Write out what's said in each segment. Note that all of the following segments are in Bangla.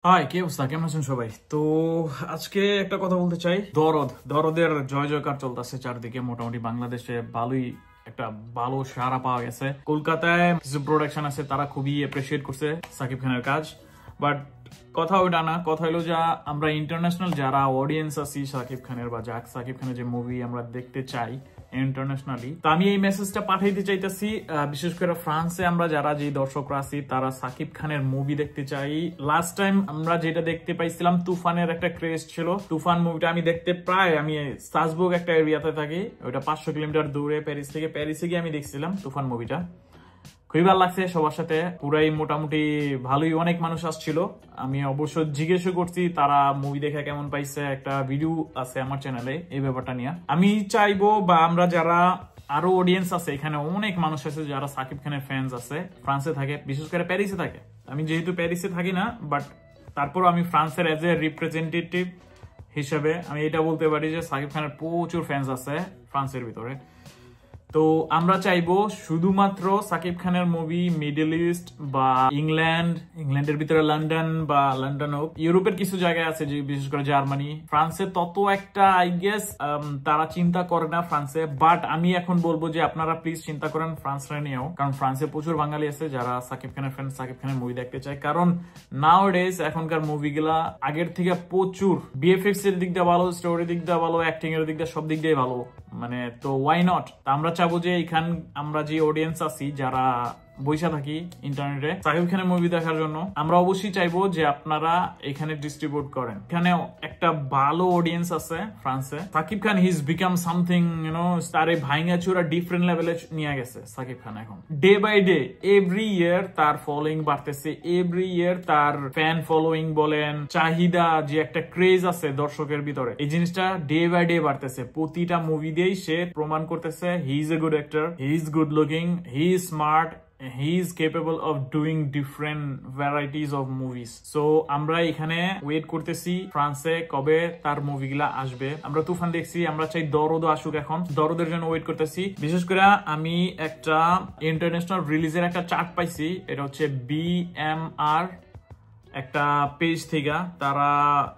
হাই, কি অবস্থা? কেমন আছেন সবাই? তো আজকে একটা কথা বলতে চাই। দরদের জয় জয়কার চলতেছে চারদিকে। মোটামুটি বাংলাদেশে ভালোই একটা ভালো সাড়া পাওয়া গেছে। কলকাতায় কিছু প্রোডাকশন আছে, তারা খুবই অ্যাপ্রিসিয়েট করছে সাকিব খানের কাজ। বাট কথা ওইটা না, কথা হলো যে আমরা ইন্টারন্যাশনাল যারা অডিয়েন্স আছি সাকিব খানের বা সাকিব খানের যে মুভি আমরা দেখতে চাই ইন্টারন্যাশনালি, তো আমি এই মেসেজটা পাঠাইতে চাইতেছি। বিশেষ করে ফ্রান্সে আমরা যারা যে দর্শকরা আছি তারা সাকিব খানের মুভি দেখতে চাই। লাস্ট টাইম আমরা যেটা দেখতে পাইছিলাম, তুফানের একটা ক্রেজ ছিল। তুফান মুভিটা আমি দেখতে আমি স্ট্রাসবুর্গ একটা এরিয়াতে থাকি, ওইটা 500 কিলোমিটার দূরে প্যারিসে গিয়ে আমি দেখছিলাম তুফান মুভিটা। খুবই ভালো লাগছে সবার সাথে, পুরাই মোটামুটি ভালোই অনেক মানুষ আসছিল। আমি অবশ্য জিজ্ঞেসও করছি তারা মুভি দেখে কেমন পাইছে, একটা ভিডিও আছে আমার চ্যানেলে এই ব্যাপারটা নিয়ে। আমি চাইবো বা আমরা যারা আরো অডিয়েন্স আছে, এখানে অনেক মানুষ আছে যারা সাকিব খানের ফ্যান্স আছে, ফ্রান্সে থাকে, বিশেষ করে প্যারিসে থাকে। আমি যেহেতু প্যারিসে থাকি না, বাট তারপর আমি ফ্রান্সের এজ এ রিপ্রেজেন্টেটিভ হিসেবে আমি এটা বলতে পারি যে সাকিব খানের প্রচুর ফ্যান্স আছে ফ্রান্সের ভিতরে। তো আমরা চাইবো শুধুমাত্র সাকিব খানের মুভি মিডল ইস্ট বা ইংল্যান্ডের ভিতরে লন্ডন বা লন্ডন হোক, ইউরোপের কিছু জায়গায় আছে যে বিশেষ করে জার্মানি, ফ্রান্সে তত একটা আই গেস তারা চিন্তা করে না ফ্রান্সে। বাট আমি এখন বলবো যে আপনারা প্লিজ চিন্তা করেন ফ্রান্সে নিয়েও, কারণ ফ্রান্সে প্রচুর বাঙালি আছে যারা সাকিব খানের ফ্যান, সাকিব খানের মুভি দেখতে চায়। কারণ নাও ডেজ এখনকার মুভিগুলা আগের থেকে প্রচুর বিএফএক্স এর দিক দিয়ে ভালো, স্টোরি দিক দিয়ে ভালো, অ্যাক্টিং এর দিক দিয়ে সব দিক দিয়ে ভালো। মানে তো ওয়াই নট, আমরা চাবো যে এখান আমরা যে অডিয়েন্স আছি যারা বইসা থাকি ইন্টারনেটে সাকিব খানের মুভি দেখার জন্য, আমরা অবশ্যই চাইবো যে আপনারা এখানে ডিস্ট্রিবিউট করেন। এখানে একটা ভালো অডিয়েন্স আছে ফ্রান্সে। Shakib Khan his become something তারে ভাইঙ্গা চূড়া ডিফারেন্ট লেভেলে নিয়ে গেছে সাকিব খান। এখন day by day every year তার ফলোইং বাড়তেছে, এভরি ইয়ার তার ফ্যান ফলোইং বলেন, চাহিদা যে একটা ক্রেজ আছে দর্শকের ভিতরে, এই জিনিসটা ডে বাই ডে বাড়তেছে। প্রতিটা মুভি দিয়েই সে প্রমাণ করতেছে he is a good actor, he is good looking, he is smart, he is capable of doing different varieties of movies. So আমরা এখানে ওয়েট করতেছি ফ্রান্সে কবে তার মুভিগুলা আসবে। আমরা তুফান দেখছি, আমরা চাই দরদ আসুক। এখন দরদের জন্য ওয়েট করতেছি। বিশেষ করে আমি একটা ইন্টারন্যাশনাল রিলিজের একটা চার্ট পাইছি, এটা হচ্ছে BMR একটা পেজ থেকে। তারা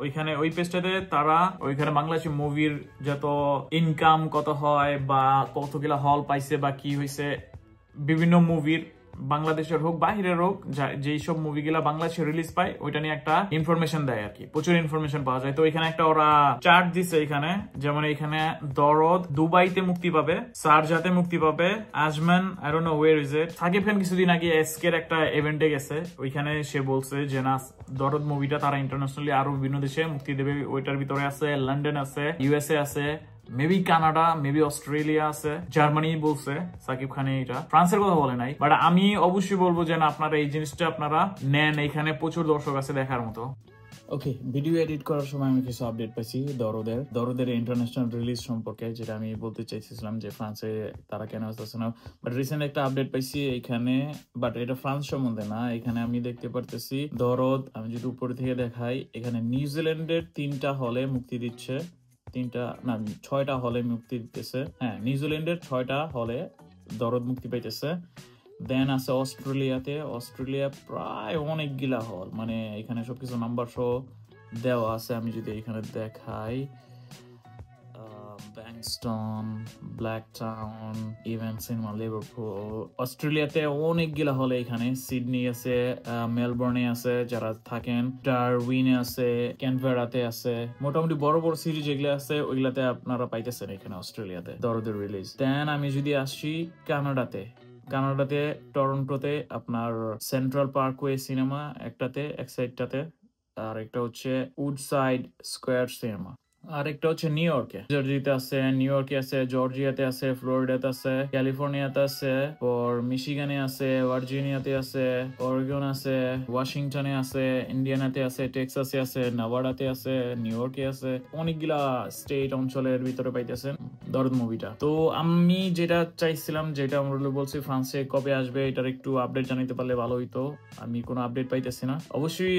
ওইখানে ওই পেজটাতে তারা ওইখানে বাংলাদেশি মুভির যত ইনকাম কত হয় বা কতগুলা হল পাইছে বা কি হয়েছে বিভিন্ন মুভির, বাংলাদেশের হোক বাহিরের হোক, যেই সব মুভিগুলা বাংলাদেশে রিলিজ পায় ওইটা নিয়ে একটা ইনফরমেশন দেয় আর কি, প্রচুর ইনফরমেশন পাওয়া যায়। তো এখানে একটা ওরা চার্ট দিছে এখানে, যেমন এখানে দরদ দুবাইতে মুক্তি পাবে, শারজাতে মুক্তি পাবে, Ajman I don't know where is it. Shakib Khan কিছুদিন আগে এসকের একটা ইভেন্টে গেছে, ওইখানে সে বলছে যে না দরদ মুভিটা তারা ইন্টারন্যাশনালি আরো বিভিন্ন দেশে মুক্তি দেবে। ওইটার ভিতরে আছে লন্ডন আছে, ইউএসএ আছে, মেবি কানাডা, মেবি অস্ট্রেলিয়া আছে, জার্মানি বলছে সাকিব খান। এটা ফ্রান্সের কথা বলে নাই, বাট আমি অবশ্যই বলবো যে না আপনারা এই জিনিসটা আপনারা নেন, এখানে প্রচুর দর্শক আছে দেখার মতো। ওকে, ভিডিও এডিট করার সময় আমি কিছু আপডেট পাইছি দরদের ইন্টারন্যাশনাল রিলিজ সম্পর্কে, যেটা আমি বলতে চাইছিলাম যে ফ্রান্সে তারা কেন আসতেছে না। বাট রিসেন্ট একটা আপডেট পাইছি এখানে, বাট এটা ফ্রান্স সম্বন্ধে না। এখানে আমি দেখতে পারতেছি দরদ, আমি যদি উপরে থেকে দেখাই, এখানে নিউজিল্যান্ডের 3টা হলে মুক্তি দিচ্ছে, 6টা হলে মুক্তি দিতেছে। হ্যাঁ, নিউজিল্যান্ডের 6টা হলে দরদ মুক্তি পাইতেছে। দেন আছে অস্ট্রেলিয়া প্রায় অনেকগুলা হল, মানে এখানে সবকিছু নাম্বার সহ দেওয়া আছে। আমি যদি এখানে দেখাই, Bankstown, Blacktown, Event Cinema, Liverpool, অস্ট্রেলিয়াতে অনেকগুলা হলে, এখানে সিডনি আছে, মেলবোর্নে আছে যারা থাকেন, ডারউইনে আছে, ক্যানবেরাতে আছে, মোটামুটি বড় বড় সিটি যেগুলো আছে ওইগুলাতে আপনারা পাইতেছেন এখানে অস্ট্রেলিয়াতে দরদের রিলিজ। দেন আমি যদি আসি কানাডাতে টরন্টোতে আপনার সেন্ট্রাল পার্কওয়ে সিনেমা একটাতে, এক সাইডটাতে, আর একটা হচ্ছে উডসাইড স্কোয়ার সিনেমা, আর একটা হচ্ছে নিউ ইয়র্কে আছে, জর্জিয়াতে আছে, ফ্লোরিডাতে আছে, ক্যালিফোর্নিয়াতে আছে, মিশিগানে আছে, ভার্জিনিয়াতে আছে, অরেগন আছে, ওয়াশিংটনে আছে, ইন্ডিয়ানাতে আছে, টেক্সাসে আছে, নেভাডাতে আছে, নিউ ইয়র্কে আছে, অনেকগুলা স্টেট অঞ্চলের ভিতরে পাইতেছেন দরদ মুভিটা। তো আমি যেটা চাইছিলাম, যেটা আমরা বলছি ফ্রান্সে কবে আসবে এটার একটু আপডেট জানাইতে পারলে ভালো হইতো। আমি কোনো আপডেট পাইতেছি না। অবশ্যই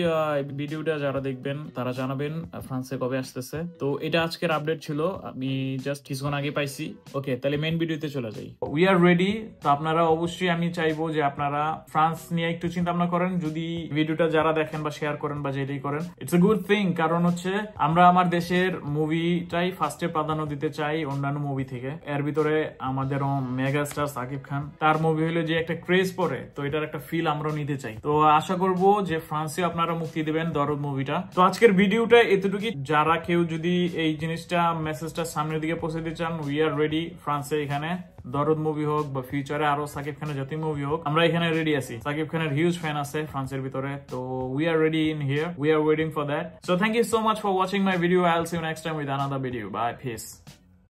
ভিডিওটা যারা দেখবেন তারা জানাবেন ফ্রান্সে কবে আসতেছে। তো এটা আজকের আপডেট ছিল, আমি জাস্ট কিছুক্ষণ আগে পাইছি। ওকে, তাহলে মেইন ভিডিওতে চলে যাই। We are ready. তো আপনারা অবশ্যই, আমি চাইবো যে আপনারা ফ্রান্স নিয়ে একটু চিন্তা ভাবনা করেন, যদি ভিডিওটা যারা দেখেন বা শেয়ার করেন বা যেটাই করেন, ইটস এ গুড থিং। কারণ হচ্ছে আমরা আমার দেশের মুভিটাই ফার্স্টে প্রাধান্য দিতে চাই অন্যান্য মুভি থেকে। এর ভিতরে আমাদের মেগা স্টার সাকিব খান, তার মুভি হলে যে একটা ক্রেজ পড়ে, তো এটার একটা ফিল আমরা নিতে চাই। তো আশা করবো যে ফ্রান্সে আপনারা মুক্তি দেবেন দরদ মুভিটা। তো আজকের ভিডিওটা এতটুকুই। যারা কেউ যদি এই জিনিসটা মেসেজটা সামনের দিকে পৌঁছে দিতে চান, উই আর রেডি। ফ্রান্সে এখানে দরদ মুভি হোক বা ফিউচারে আরো সাকিব খানের যতই মুভি হোক, আমরা এখানে রেডি আছি। সাকিব খানের হিউজ ফ্যান আছে ফ্রান্সের ভিতরে। তো we are ready in here, we are waiting for that. So thank you so much for watching my video. I will see you next time with another video. Bye, piece.